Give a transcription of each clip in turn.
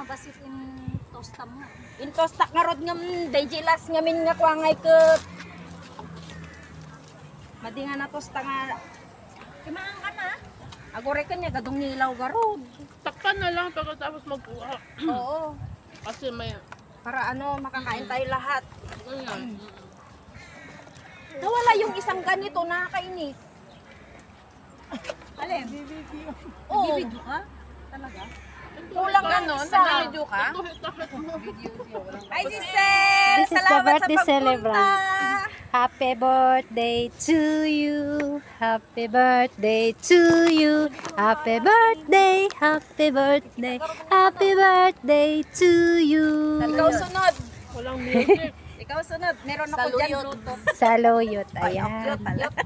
basit in tosta mo. In tosta nga rod nga dayjilas nga min nga kuangay ket. Madi nga na tosta nga. Kimaan ka na. Agore ka niya gadong nilaw garod. Takpan na lang pagkatapos magkuha. Oo. Kasi may... Para ano, makakain tayo lahat. Ganyan. Nawala yung isang ganito, nakakainis. Alin? Oo. Bibidyo ka? Talaga? Kulang lang isa. Bibidyo ka? Ay, si Sel! This is the birthday celebrant. Happy birthday to you. Happy birthday to you. Happy birthday, happy birthday, happy birthday to you. Ikaw sunod. Walang music. Ikaw sunod. Meron ako dyan Bluetooth. Saluyot, ayan.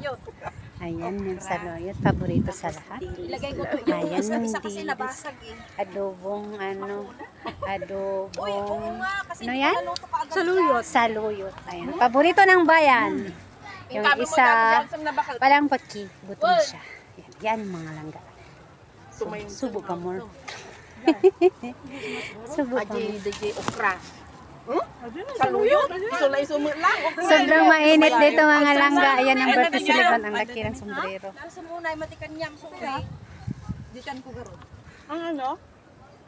Yot. Ayan yung saluyot, paborito sa lahat. Ilagay ko to. Yung Ayan yung isa kasi dilis. nabasag eh. Adobong ano, Uy, oo adobong, nga. Kasi ano yan? naluto ka agad. Saluyot. Ayan, paborito ng bayan. Yung isa, palang paki, gutom siya. Yan yung mga langga. Subo pa more. Subo pa more. DJ Okra. Saluyot? Iso lang. Sobrang mainit dito mga langga. Ayan ang birthday celebrant, ang laki ng sombrero. Nasa muna, matikan niyam sumra. Dikan ko garod. Ang ano?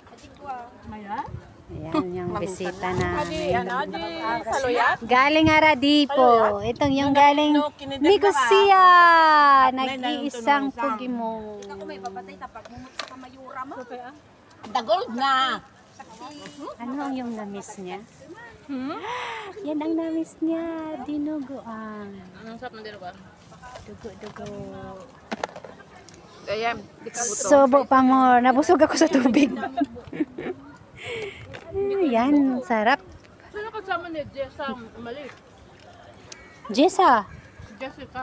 Ating ko ah. Ayan yung bisita namin. Saluyat? Galing Aradipo. Itong yung galing Nicosia. Nag-iisang pugimo. Ako may papatay tapag mumot sa kamayura mo. Dagol na! Ano ang yung namis niya? Yan ang namis niya. Dinuguan. Anong sarap ng dinuguan? Dugo-dugo. Kaya, di ka buto. Subo pa more. Nabusog ako sa tubig. Yan, sarap. Sino kasama ni Jessa umalis? Jessa. Jessica.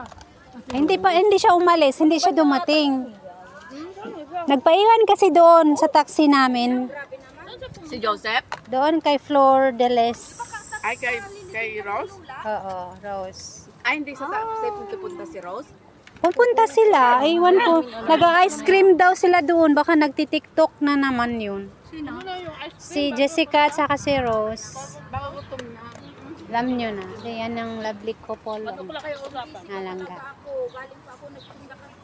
Hindi siya umalis. Hindi siya dumating. Nagpaiwan kasi doon sa taxi namin. Si Joseph? Doon kay Flor de Les. Ay, kay Rose? Oo, Rose. Ay, hindi sa pupunta si Rose? Pupunta sila. Iwan ko. Nag-ice cream daw sila doon. Baka nagtitiktok na naman yun. Sino? Ano yung ice Si Jessica at saka si Rose. Baka gutom na. Alam nyo na. Yan ang lovely couple. Ba't wala kayo usapan? Nalangga. Ako, galing pa ako nagtinda kasi.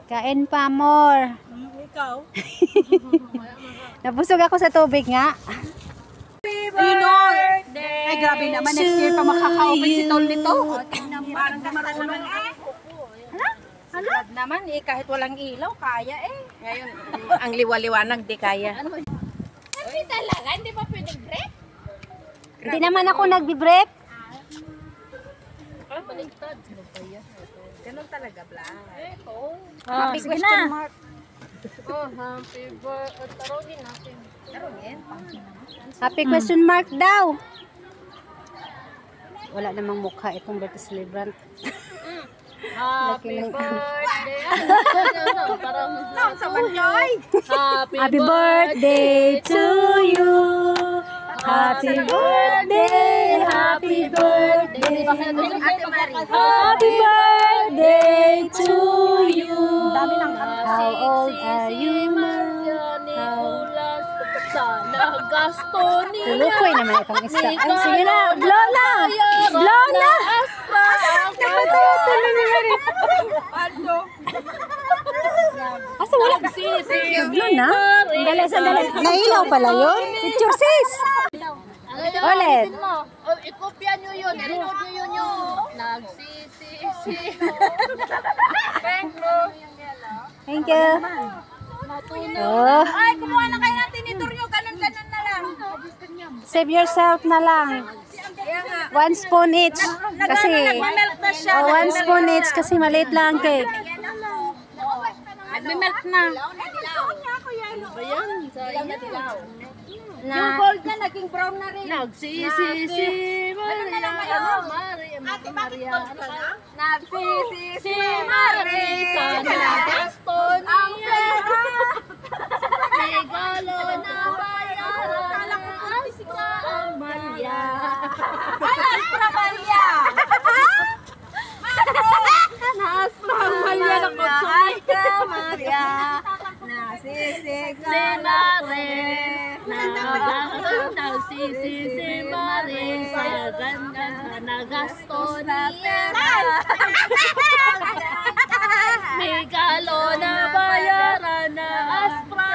Kain pa, more. Ikaw? Nabusog ako sa tubig nga. Ay, grabe naman. Next year pa makaka-open si Tol nito. Parang na marunong eh. Ano? Naman eh, kahit walang ilaw, kaya eh. Ngayon, ang liwaliwanag di kaya. Hindi talaga, hindi ba pwedeng break? Hindi naman ako nagbi-break. Ganun talaga, Blanc. Happy Question mark. Oh, happy birthday. Tarogin natin. Happy question mark daw. Wala namang mukha itong birthday celebrant. Happy birthday. Parang Sa Banjoy! Happy birthday to you. Happy birthday, happy birthday. Ate Marie. Happy birthday to you. Dami ng How old are you now? Sana gasto niya. Tulukoy naman itong isa. Ay, sige na. Blow na. Blow na. Napatayo tuloy niya rin. Asa wala? Blow na. Dala, sandali. Nailaw pala yun. Picture sis. Ulit. Ikopya nyo yun. Reload nyo yun yung nagsisisi. Thank you. Oh, Ay, kumuha na kayo ng tinidor nyo. Ganun-ganun na lang. save yourself na lang. One spoon each. Kasi, Nagme-melt na siya. one spoon each kasi maliit lang ang cake. Nagme-melt na. Ayan, sa dilaw. Yung gold na, naging brown na rin. Nagsisisi. Maria. Maria. Nagsisisi, Marie. Sana gasto niya. Regalo na bayaran. Ang Maria. Aspra Maria! Aspra Maria ng Maria! Maria! Si Mare. Nagsisisi si Mare. Sa ganda na gasto niya. May galo na bayaran na aspra.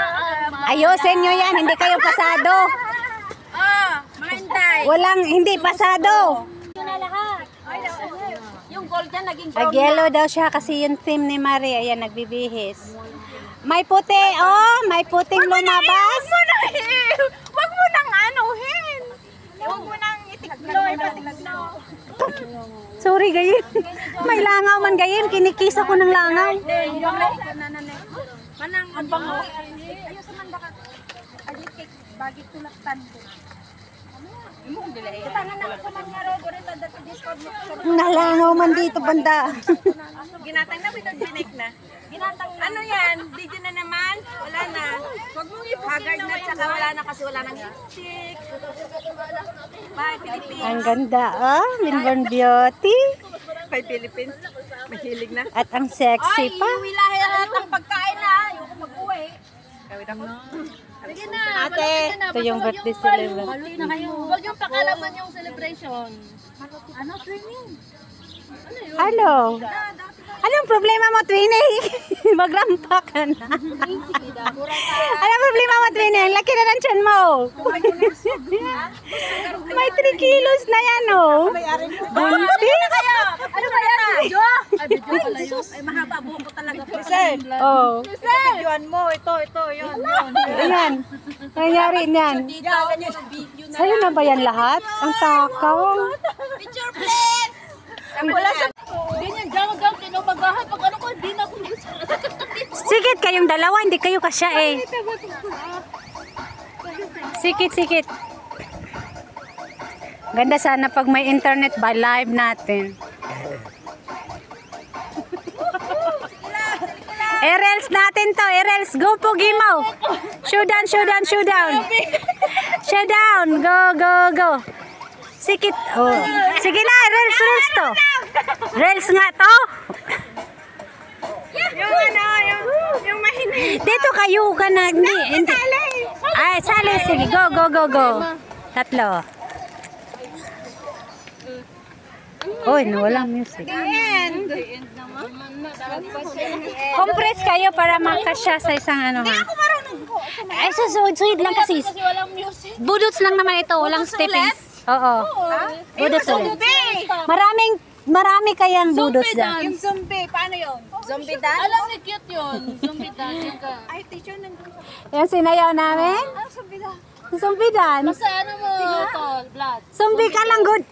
Ayusin nyo yan, hindi kayo pasado. Mga inday. Walang, hindi pasado. Yung gold dyan naging brown. Nag-yellow daw siya kasi yung theme ni Marie. Ayan, nagbibihis. May puti, may puting lumabas. Huwag mo nang anuhin. Huwag mo nang itiklo. Sorry, gayin. May langaw man gayin. Kinikisa ko ng langaw. Manang ang bango. Ayos man baka alikik bagit tulaktan ko. Imong dili. Tangan na ko man nga rogo rito dati Discord mo. Nalangaw man dito, banda. Ginatang na bitod binek na. Ginatang na. Ano yan? Video na naman. Wala na. Huwag mong ipagard na tsaka wala na kasi wala nang lipstick. Bye Philippines. Ang ganda, Milburn Beauty. Bye Philippines. Mahilig na. At ang sexy pa. Ay, wilahe lahat ng pagkain na. Yung mag-uwi. Kawin ako. Sige na. Ate, ito yung birthday celebration. Huli na kayo. Huwag yung pakalaman yung celebration. Ano, training? Ano? Anong problema mo, Twinny? Magrampa ka na. Anong problema mo, Twinny? Ang laki na ng tiyan mo. May 3 kilos na yan, oh. Buntis? Ano ba yan? Video? Ay, video pala yun. Ay, mahaba buhok ko talaga. Oh. Videoan mo. Ito, yun. Ayan. Nangyari niyan. Dito, ganyan ang video na. Sa'yo na ba yan lahat? Ang takaw. Picture, please! Wala sa... Ganyan, diyan, tinubagahan. Pag ano ko, hindi na ako gusto. Sikit kayong dalawa, hindi kayo kasya eh. Sikit. Ganda sana pag may internet ba live natin. Erels natin to, Erels, go Pogi mo. Showdown. Showdown, go. Sikit, oh. Sige na, Erels to. Erels nga to. Yung mahinig. Dito kayo ka na, hindi. Ay, sali, sige, go. Tatlo. Oy, walang music. Compress kayo para makasya sa isang ano ha. Ay, susuid lang kasi. Kasi walang music. Budots lang naman ito, walang steppings. Oo. Budots ulit. Marami kayang budots dyan. Yung zombie, paano yun? Zombie dance? Alam ni cute yun. Zombie dancing ka. Ay, teacher, nandun sa... Yan sinayaw namin. Ano zombie dance? Zombie dance. Basta ano mo, tol, blood. Zombie ka lang good.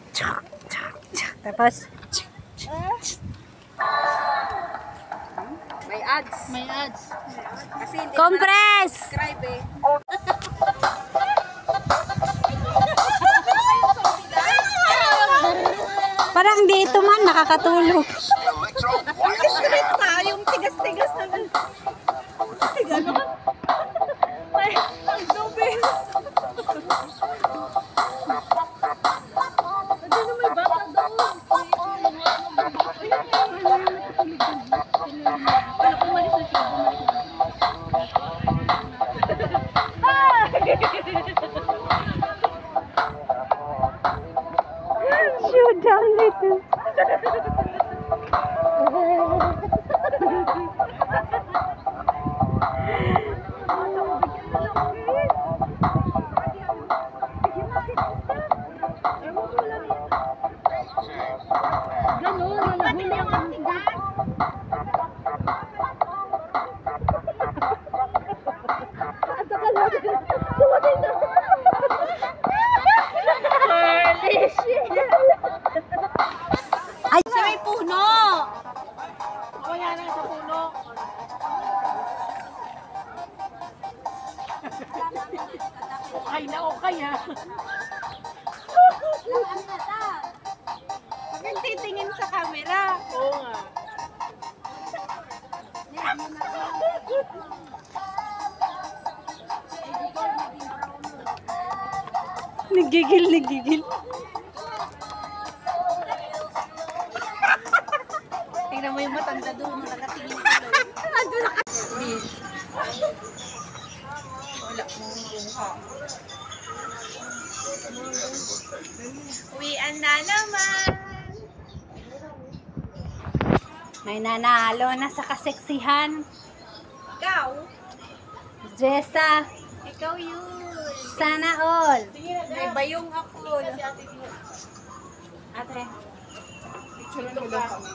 Tapos, May ads. May ads. Kasi hindi compress. subscribe eh. Parang dito man nakakatulog. Street pa, yung tigas-tigas naman. Tigas naman. Ay, ang zombie. Ano may bata doon? Wala kong malis na siya. Showdown dito. Ganun, nahuli ang ating gas. At saka dumating na. Holy shit! Ay, Sa may puno! Kaya na sa puno. Okay na okay ha. Huwag kang titingin sa camera. Oo nga. nagigil. Tingnan mo yung matanda doon, nakatingin ka doon. Uwian na naman. May nanalo na sa kaseksihan. Ikaw? Jessa, Ikaw yun. sana all. May bayong ako. Ate. Picture mo daw kami.